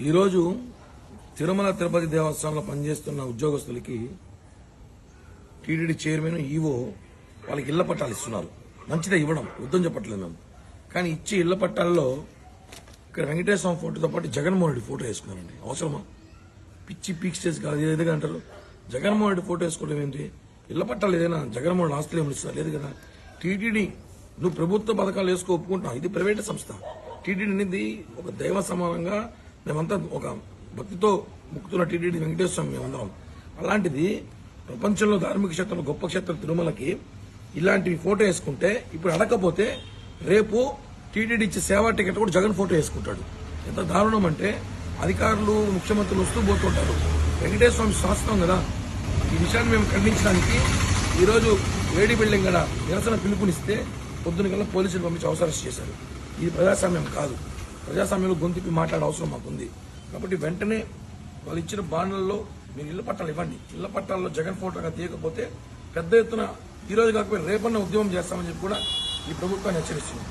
ఈరోజు తిరుమల తిరుపతి దేవస్థానంలో పనిచేస్తున్న ఉద్యోగస్తులకి టీటీడీ చైర్మన్ ఈవో వాళ్ళకి ఇళ్ల పట్టాలు ఇస్తున్నారు. మంచిదే ఇవ్వడం, వద్దని చెప్పట్లేదు మేము. కానీ ఇచ్చే ఇళ్ల పట్టాల్లో ఇక్కడ వెంకటేశ్వర స్వామి ఫోటోతో పాటు జగన్మోహన్ రెడ్డి ఫోటో వేసుకున్నారండి. అవసరమా? పిచ్చి పీక్ స్టేజ్ కాదు ఏదైనా అంటారు. జగన్మోహన్ రెడ్డి ఫోటో వేసుకోవడం ఏంటి? ఇళ్ల పట్టాలు ఏదైనా జగన్మోహన్ ఆస్తులు ఏమి ఇస్తారు? లేదు కదా. టీటీడీ నువ్వు ప్రభుత్వ పథకాలు వేసుకో ఒప్పుకుంటున్నావు, ఇది ప్రైవేట్ సంస్థ. టీటీడీ అనేది ఒక దైవ సమానంగా మేమంతా ఒక భక్తితో ముక్కుతున్న టీటీడీ వెంకటేశ్వర స్వామి మేమందరం. అలాంటిది ప్రపంచంలో ధార్మిక క్షేత్రంలో గొప్ప క్షేత్రం తిరుమలకి ఇలాంటివి ఫోటో వేసుకుంటే ఇప్పుడు అడగకపోతే రేపు టీటీడీ ఇచ్చే సేవా టికెట్ కూడా జగన్ ఫోటో వేసుకుంటాడు. ఎంత దారుణం అంటే అధికారులు ముఖ్యమంత్రులు వస్తూ పోతుంటారు. వెంకటేశ్వర స్వామి శాస్త్రం కదా. ఈ విషయాన్ని మేము ఖండించడానికి ఈరోజు వేడి బిల్డింగ్ గడ నిరసన పిలుపునిస్తే పొద్దున కల్లా పోలీసులు పంపించి అవసరం చేశారు. ఇది ప్రజాస్వామ్యం కాదు. ప్రజాస్వామ్యంలో గొంతుపి మాట్లాడే అవసరం మాకుంది. కాబట్టి వెంటనే వాళ్ళు ఇచ్చిన బాండ్లలో మీరు ఇళ్ల పట్టాలు ఇవ్వండి. ఇళ్ల పట్టాల్లో జగన్ ఫోటోగా తీయకపోతే పెద్ద ఎత్తున ఈ రోజు కాకపోతే రేపన్న ఉద్యమం చేస్తామని చెప్పి కూడా ఈ ప్రభుత్వాన్ని హెచ్చరిస్తుంది.